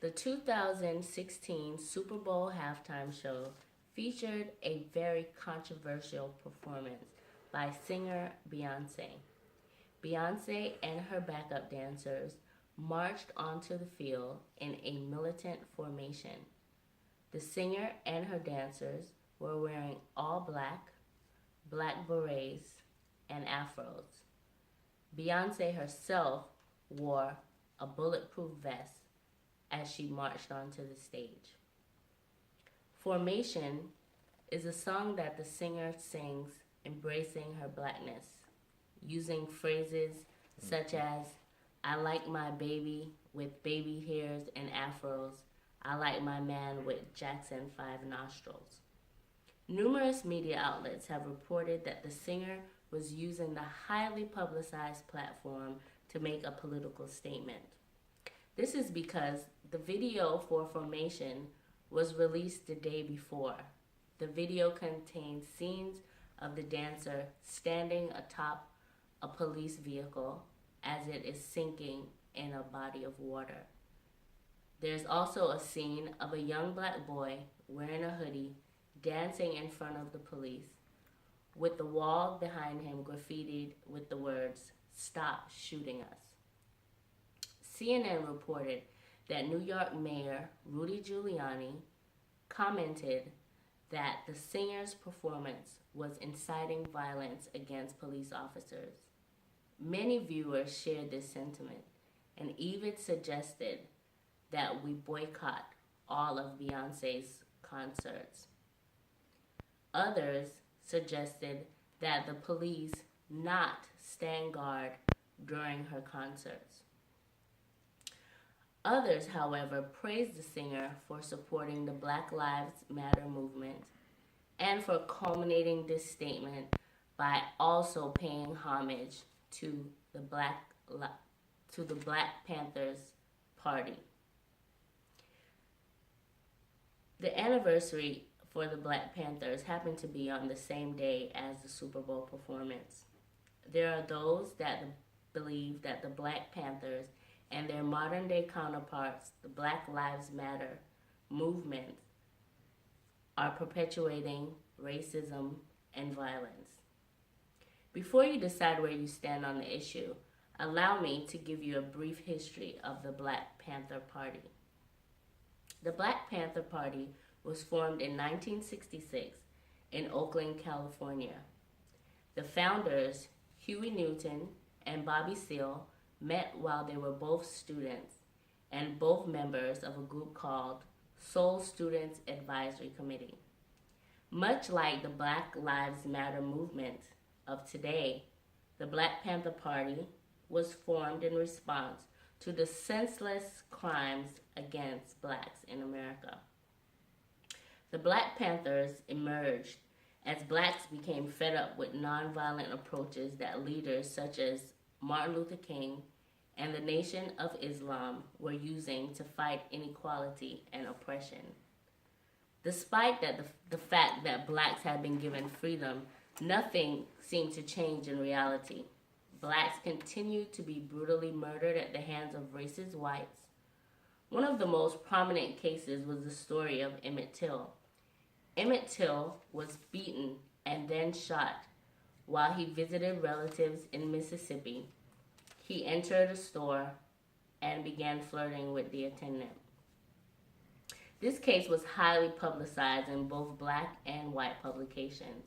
The 2016 Super Bowl halftime show featured a very controversial performance by singer Beyonce. Beyonce and her backup dancers marched onto the field in a militant formation. The singer and her dancers were wearing all black, black berets, and afros. Beyonce herself wore a bulletproof vest as she marched onto the stage. Formation is a song that the singer sings embracing her blackness, using phrases such as, I like my baby with baby hairs and afros. I like my man with Jackson 5 nostrils. Numerous media outlets have reported that the singer was using the highly publicized platform to make a political statement. This is because the video for Formation was released the day before. The video contains scenes of the dancer standing atop a police vehicle as it is sinking in a body of water. There's also a scene of a young black boy wearing a hoodie dancing in front of the police, with the wall behind him graffitied with the words, "Stop shooting us." CNN reported that New York Mayor Rudy Giuliani commented that the singer's performance was inciting violence against police officers. Many viewers shared this sentiment and even suggested that we boycott all of Beyonce's concerts. Others suggested that the police not stand guard during her concerts. Others, however, praised the singer for supporting the Black Lives Matter movement and for culminating this statement by also paying homage to the Black Panthers party. The anniversary for the Black Panthers happened to be on the same day as the Super Bowl performance. There are those that believe that the Black Panthers and their modern-day counterparts, the Black Lives Matter movement, are perpetuating racism and violence. Before you decide where you stand on the issue, allow me to give you a brief history of the Black Panther Party. The Black Panther Party was formed in 1966 in Oakland, California. The founders, Huey Newton and Bobby Seale, met while they were both students and both members of a group called Soul Students Advisory Committee. Much like the Black Lives Matter movement of today, the Black Panther Party was formed in response to the senseless crimes against blacks in America. The Black Panthers emerged as blacks became fed up with nonviolent approaches that leaders such as Martin Luther King and the Nation of Islam were using to fight inequality and oppression. Despite the fact that blacks had been given freedom, nothing seemed to change in reality. Blacks continued to be brutally murdered at the hands of racist whites. One of the most prominent cases was the story of Emmett Till. Emmett Till was beaten and then shot while he visited relatives in Mississippi. He entered a store and began flirting with the attendant. This case was highly publicized in both black and white publications.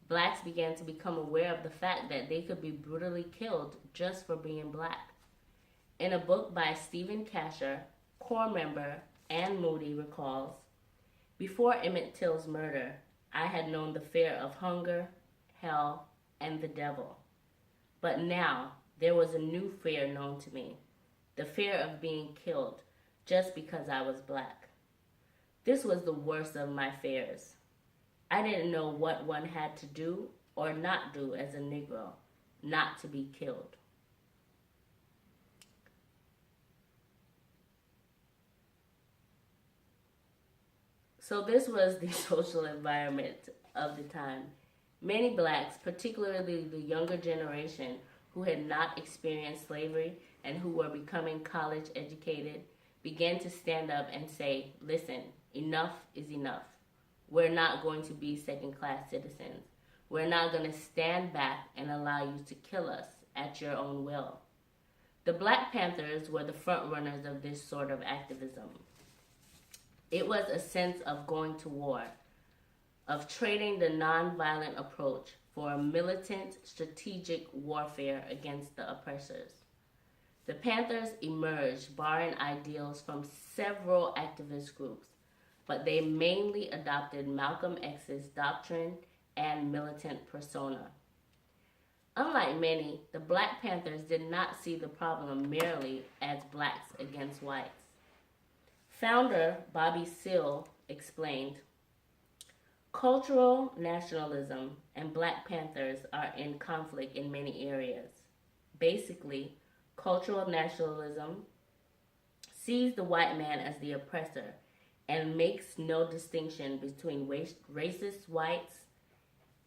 Blacks began to become aware of the fact that they could be brutally killed just for being black. In a book by Stephen Casher, core member Anne Moody recalls, "Before Emmett Till's murder, I had known the fear of hunger, hell, and the devil. But now there was a new fear known to me, the fear of being killed just because I was black. This was the worst of my fears. I didn't know what one had to do or not do as a Negro, not to be killed." So this was the social environment of the time. Many blacks, particularly the younger generation who had not experienced slavery and who were becoming college educated, began to stand up and say, listen, enough is enough. We're not going to be second-class citizens. We're not going to stand back and allow you to kill us at your own will. The Black Panthers were the front runners of this sort of activism. It was a sense of going to war, of trading the nonviolent approach for a militant, strategic warfare against the oppressors. The Panthers emerged borrowing ideals from several activist groups, but they mainly adopted Malcolm X's doctrine and militant persona. Unlike many, the Black Panthers did not see the problem merely as blacks against whites. Founder Bobby Seale explained, cultural nationalism and Black Panthers are in conflict in many areas. Basically, cultural nationalism sees the white man as the oppressor and makes no distinction between racist whites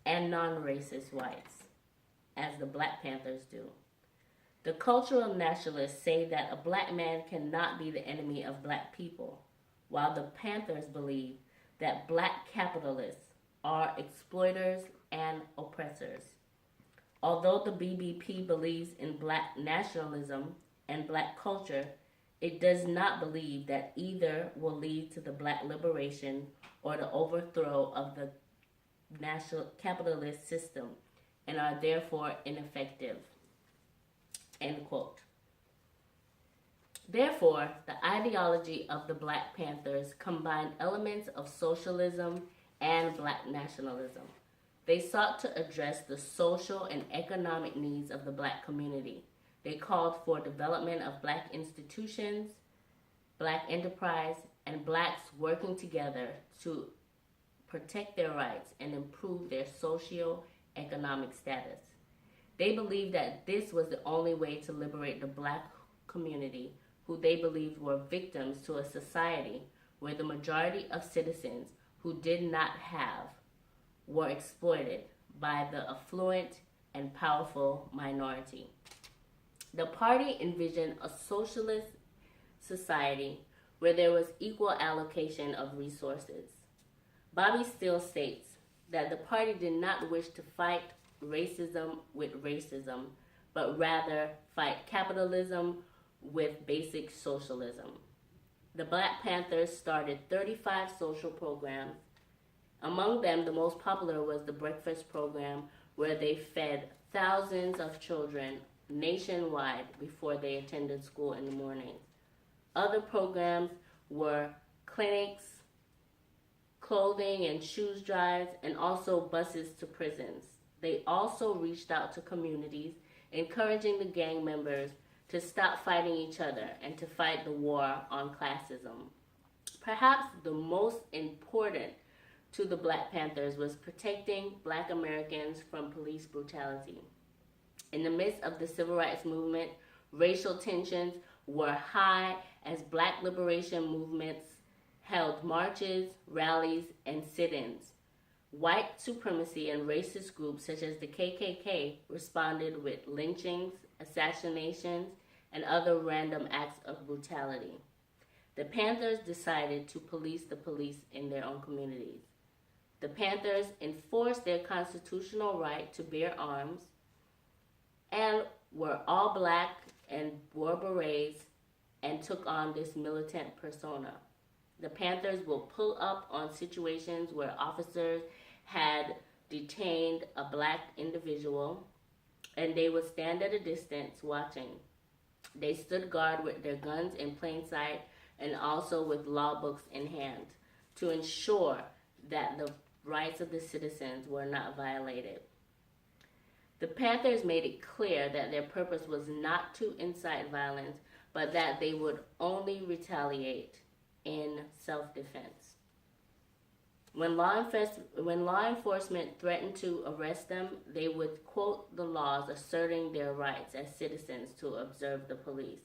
and non-racist whites, as the Black Panthers do. The cultural nationalists say that a black man cannot be the enemy of black people, while the Panthers believe that black capitalists are exploiters and oppressors. Although the BBP believes in black nationalism and black culture, it does not believe that either will lead to the black liberation or the overthrow of the national capitalist system and are therefore ineffective. End quote. Therefore, the ideology of the Black Panthers combined elements of socialism and black nationalism. They sought to address the social and economic needs of the black community. They called for development of black institutions, black enterprise, and blacks working together to protect their rights and improve their socio-economic status. They believed that this was the only way to liberate the black community, who they believed were victims to a society where the majority of citizens who did not have were exploited by the affluent and powerful minority. The party envisioned a socialist society where there was equal allocation of resources. Bobby Seale states that the party did not wish to fight racism with racism, but rather fight capitalism with basic socialism. The Black Panthers started 35 social programs. Among them, the most popular was the breakfast program, where they fed thousands of children nationwide before they attended school in the morning. Other programs were clinics, clothing and shoes drives, and also buses to prisons. They also reached out to communities, encouraging the gang members to stop fighting each other and to fight the war on classism. Perhaps the most important to the Black Panthers was protecting black Americans from police brutality. In the midst of the civil rights movement, racial tensions were high as black liberation movements held marches, rallies, and sit-ins. White supremacy and racist groups such as the KKK responded with lynchings, assassinations, and other random acts of brutality. The Panthers decided to police the police in their own communities. The Panthers enforced their constitutional right to bear arms and were all black and wore berets and took on this militant persona. The Panthers will pull up on situations where officers had detained a black individual, and they would stand at a distance watching. They stood guard with their guns in plain sight and also with law books in hand to ensure that the rights of the citizens were not violated. The Panthers made it clear that their purpose was not to incite violence, but that they would only retaliate in self-defense. When law enforcement threatened to arrest them, they would quote the laws asserting their rights as citizens to observe the police.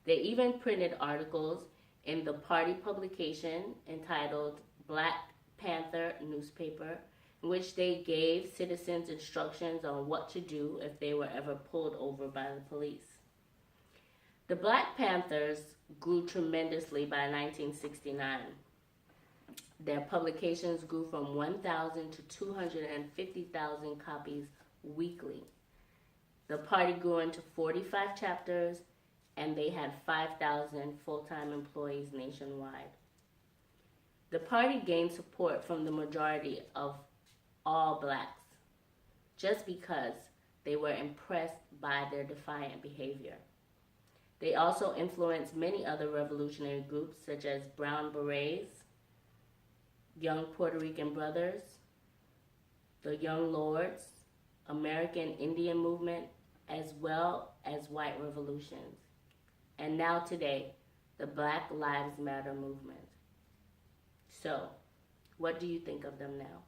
They even printed articles in the party publication entitled Black Panther newspaper, in which they gave citizens instructions on what to do if they were ever pulled over by the police. The Black Panthers grew tremendously by 1969. Their publications grew from 1,000 to 250,000 copies weekly. The party grew into 45 chapters, and they had 5,000 full-time employees nationwide. The party gained support from the majority of all blacks just because they were impressed by their defiant behavior. They also influenced many other revolutionary groups such as Brown Berets, Young Puerto Rican Brothers, the Young Lords, American Indian Movement, as well as white revolutions. And now today, the Black Lives Matter movement. So, what do you think of them now?